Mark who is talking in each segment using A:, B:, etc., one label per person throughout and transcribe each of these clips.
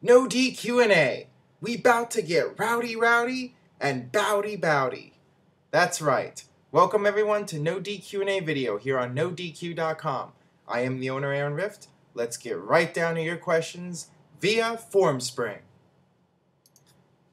A: No DQ&A. We bout to get rowdy and bowdy. That's right. Welcome everyone to No DQ&A video here on NoDQ.com. I am the owner Aaron Rift. Let's get right down to your questions via FormSpring.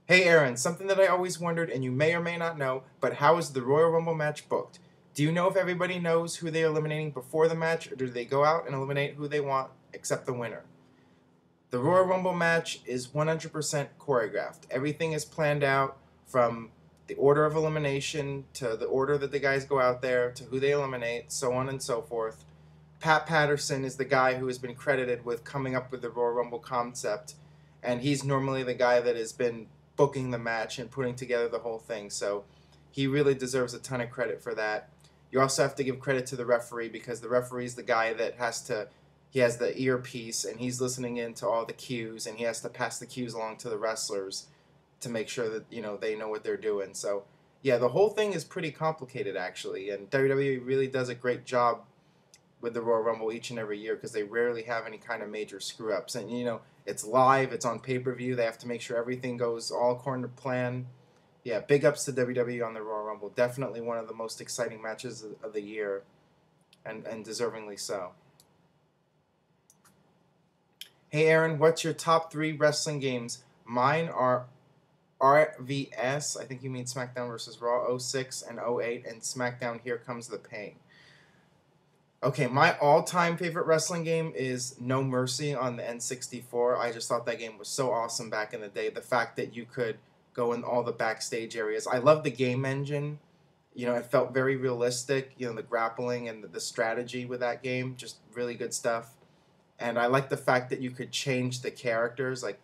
A: Hey Aaron, something that I always wondered and you may or may not know, but how is the Royal Rumble match booked? Do you know if everybody knows who they are eliminating before the match, or do they go out and eliminate who they want except the winner? The Royal Rumble match is 100% choreographed. Everything is planned out from the order of elimination to the order that the guys go out there to who they eliminate, so on and so forth. Pat Patterson is the guy who has been credited with coming up with the Royal Rumble concept, and he's normally the guy that has been booking the match and putting together the whole thing, so he really deserves a ton of credit for that. You also have to give credit to the referee, because the referee is the guy that he has the earpiece and he's listening in to all the cues, and he has to pass the cues along to the wrestlers to make sure that they know what they're doing. So yeah, the whole thing is pretty complicated actually, and WWE really does a great job with the Royal Rumble each and every year, because they rarely have any kind of major screw ups. And it's live, it's on pay-per-view, they have to make sure everything goes all according to plan. Yeah, big ups to WWE on the Royal Rumble. Definitely one of the most exciting matches of the year, and deservingly so. Hey Aaron, what's your top 3 wrestling games? Mine are RVS, I think you mean SmackDown vs. Raw, 06 and 08, and SmackDown Here Comes the Pain. Okay, my all-time favorite wrestling game is No Mercy on the N64. I just thought that game was so awesome back in the day. The fact that you could go in all the backstage areas. I love the game engine. It felt very realistic. The grappling and the strategy with that game, just really good stuff. And I like the fact that you could change the characters. Like,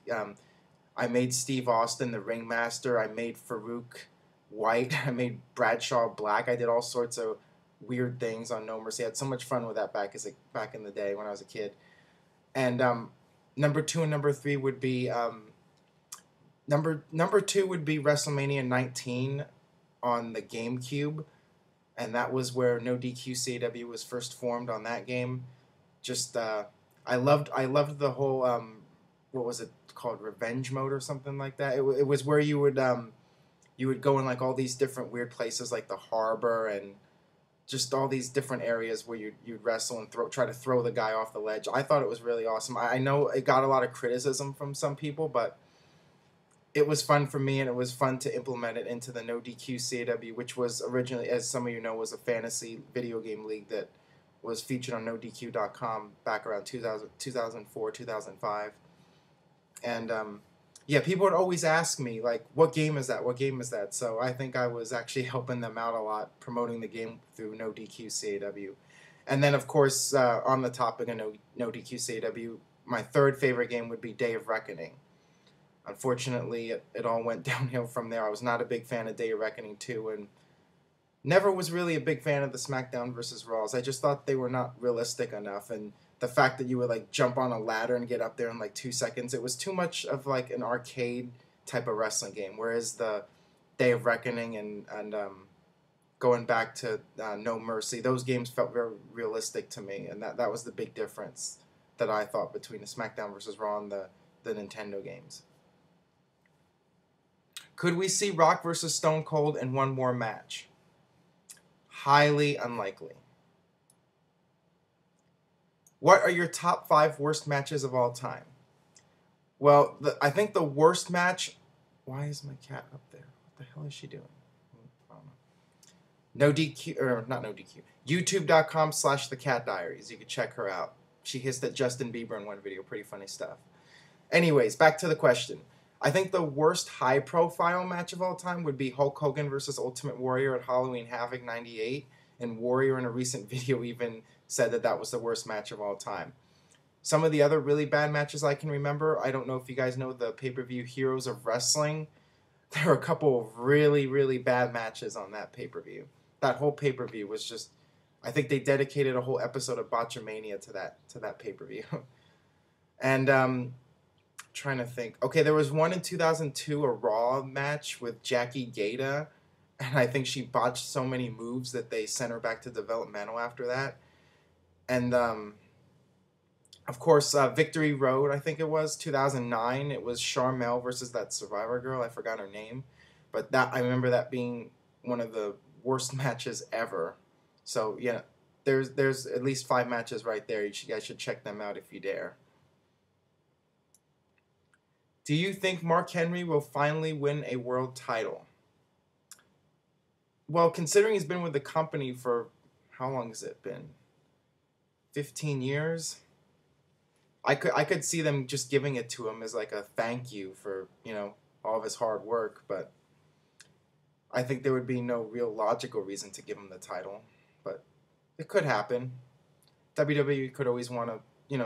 A: I made Steve Austin the ringmaster. I made Farouk white. I made Bradshaw black. I did all sorts of weird things on No Mercy. I had so much fun with that back in the day when I was a kid. And number 2 and number 3 would be number 2 would be WrestleMania 19 on the GameCube, and that was where NoDQ&AV was first formed on that game. Just I loved the whole what was it called, revenge mode or something like that. It was where you would go in like all these different weird places, like the harbor and just all these different areas where you'd wrestle and try to throw the guy off the ledge. I thought it was really awesome. I know it got a lot of criticism from some people, but it was fun for me, and it was fun to implement it into the NoDQ&AV, which was originally, as some of you know, was a fantasy video game league that was featured on NoDQ.com back around 2004, 2005. And yeah, people would always ask me, like, what game is that? What game is that? So I think I was actually helping them out a lot, promoting the game through NoDQ&AV. And then, of course, on the topic of NoDQ&AV, my third favorite game would be Day of Reckoning. Unfortunately, it all went downhill from there. I was not a big fan of Day of Reckoning 2, and never was really a big fan of the SmackDown vs. Raws. I just thought they were not realistic enough, and the fact that you would like jump on a ladder and get up there in like 2 seconds, it was too much of like an arcade type of wrestling game. Whereas the Day of Reckoning and going back to No Mercy, those games felt very realistic to me, and that was the big difference that I thought between the SmackDown vs. Raw and the Nintendo games. Could we see Rock vs. Stone Cold in one more match? Highly unlikely. What are your top 5 worst matches of all time? Well, I think the worst match... Why is my cat up there? What the hell is she doing? I don't know. NoDQ, or not NoDQ. YouTube.com/thecatdiaries. You can check her out. She hissed at Justin Bieber in one video. Pretty funny stuff. Anyways, back to the question. I think the worst high-profile match of all time would be Hulk Hogan versus Ultimate Warrior at Halloween Havoc 98, and Warrior in a recent video even said that was the worst match of all time. Some of the other really bad matches I can remember, I don't know if you guys know the pay-per-view Heroes of Wrestling. There were a couple of really, really bad matches on that pay-per-view. That whole pay-per-view was just... I think they dedicated a whole episode of Botchamania to that pay-per-view. And... trying to think. Okay, there was one in 2002, a Raw match with Jackie Gata, and I think she botched so many moves that they sent her back to developmental after that. And Of course, Victory Road, I think it was 2009. It was Charmel versus that Survivor girl. I forgot her name, but that I remember that being one of the worst matches ever. So yeah, there's at least 5 matches right there. You guys should check them out if you dare. Do you think Mark Henry will finally win a world title? Well, considering he's been with the company for how long has it been? 15 years. I could see them just giving it to him as like a thank you for, all of his hard work, but I think there would be no real logical reason to give him the title, but it could happen. WWE could always want to,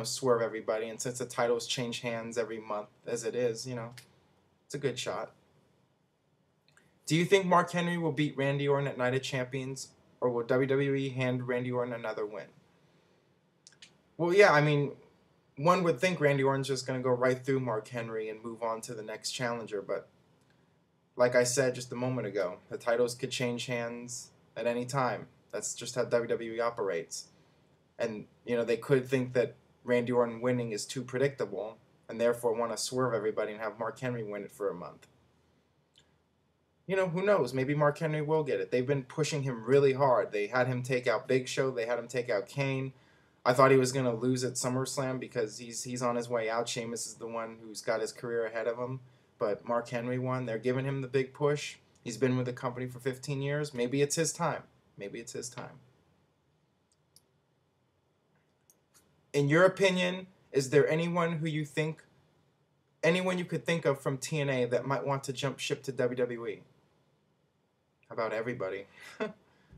A: swerve everybody, and since the titles change hands every month as it is, it's a good shot. Do you think Mark Henry will beat Randy Orton at Night of Champions, or will WWE hand Randy Orton another win? Well, yeah, I mean, one would think Randy Orton's just going to go right through Mark Henry and move on to the next challenger, but like I said just a moment ago, the titles could change hands at any time. That's just how WWE operates. And, they could think that Randy Orton winning is too predictable and therefore want to swerve everybody and have Mark Henry win it for a month. Who knows? Maybe Mark Henry will get it. They've been pushing him really hard. They had him take out Big Show. They had him take out Kane. I thought he was going to lose at SummerSlam because he's on his way out. Sheamus is the one who's got his career ahead of him. But Mark Henry won. They're giving him the big push. He's been with the company for 15 years. Maybe it's his time. Maybe it's his time. In your opinion, is there anyone you could think of from TNA that might want to jump ship to WWE? How about everybody? I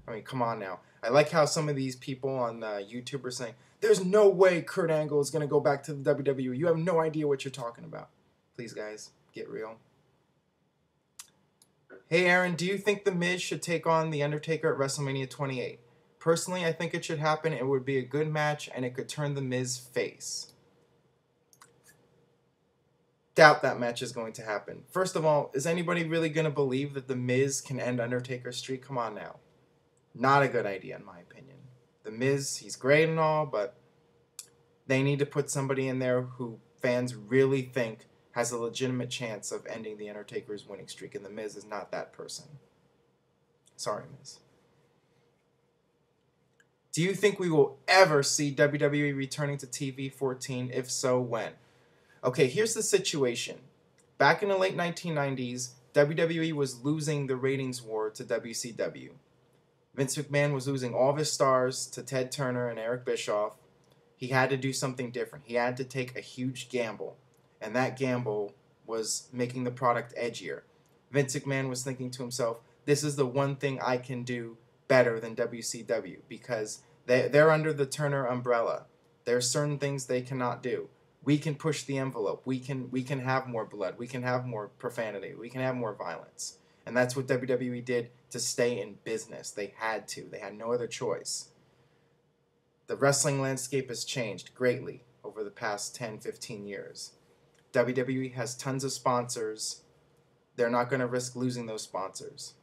A: mean, come on now. I like how some of these people on YouTube are saying, there's no way Kurt Angle is going to go back to the WWE. You have no idea what you're talking about. Please, guys, get real. Hey, Aaron, do you think The Miz should take on The Undertaker at WrestleMania 28? Personally, I think it should happen. It would be a good match, and it could turn The Miz face. Doubt that match is going to happen. First of all, is anybody really going to believe that The Miz can end Undertaker's streak? Come on now. Not a good idea, in my opinion. The Miz, he's great and all, but they need to put somebody in there who fans really think has a legitimate chance of ending The Undertaker's winning streak, and The Miz is not that person. Sorry, Miz. Do you think we will ever see WWE returning to TV-14? If so, when? Okay, here's the situation. Back in the late 1990s, WWE was losing the ratings war to WCW. Vince McMahon was losing all of his stars to Ted Turner and Eric Bischoff. He had to do something different. He had to take a huge gamble, and that gamble was making the product edgier. Vince McMahon was thinking to himself, this is the one thing I can do better than WCW, because they're under the Turner umbrella. There are certain things they cannot do. We can push the envelope. We can have more blood. We can have more profanity. We can have more violence. And that's what WWE did to stay in business. They had to. They had no other choice. The wrestling landscape has changed greatly over the past 10, 15 years. WWE has tons of sponsors. They're not going to risk losing those sponsors.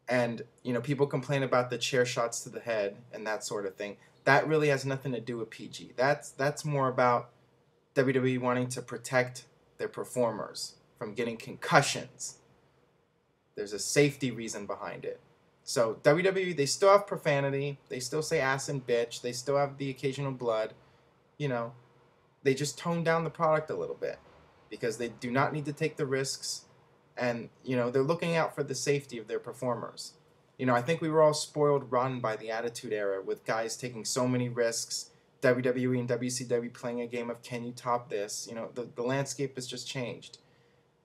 A: And, people complain about the chair shots to the head and that sort of thing. That really has nothing to do with PG. That's more about WWE wanting to protect their performers from getting concussions. There's a safety reason behind it. So WWE, they still have profanity. They still say ass and bitch. They still have the occasional blood. They just tone down the product a little bit because they do not need to take the risks. And, they're looking out for the safety of their performers. I think we were all spoiled rotten by the Attitude Era with guys taking so many risks, WWE and WCW playing a game of can you top this? The landscape has just changed.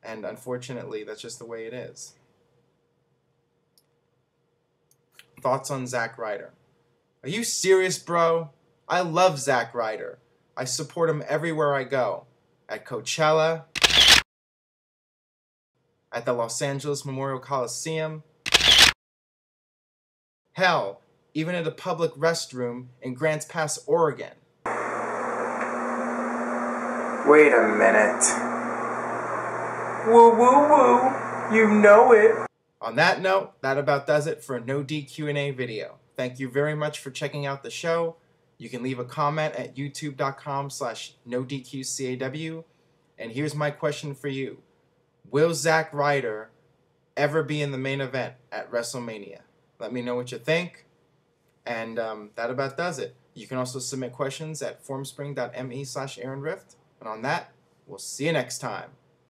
A: And unfortunately, that's just the way it is. Thoughts on Zack Ryder? Are you serious, bro? I love Zack Ryder. I support him everywhere I go. At Coachella, at the Los Angeles Memorial Coliseum, hell, even at a public restroom in Grants Pass, Oregon. Wait a minute. Woo woo woo, you know it. On that note, that about does it for a No DQ&A video. Thank you very much for checking out the show. You can leave a comment at youtube.com/NoDQCAW. And here's my question for you. Will Zack Ryder ever be in the main event at WrestleMania? Let me know what you think. And that about does it. You can also submit questions at formspring.me/AaronRift. And on that, we'll see you next time.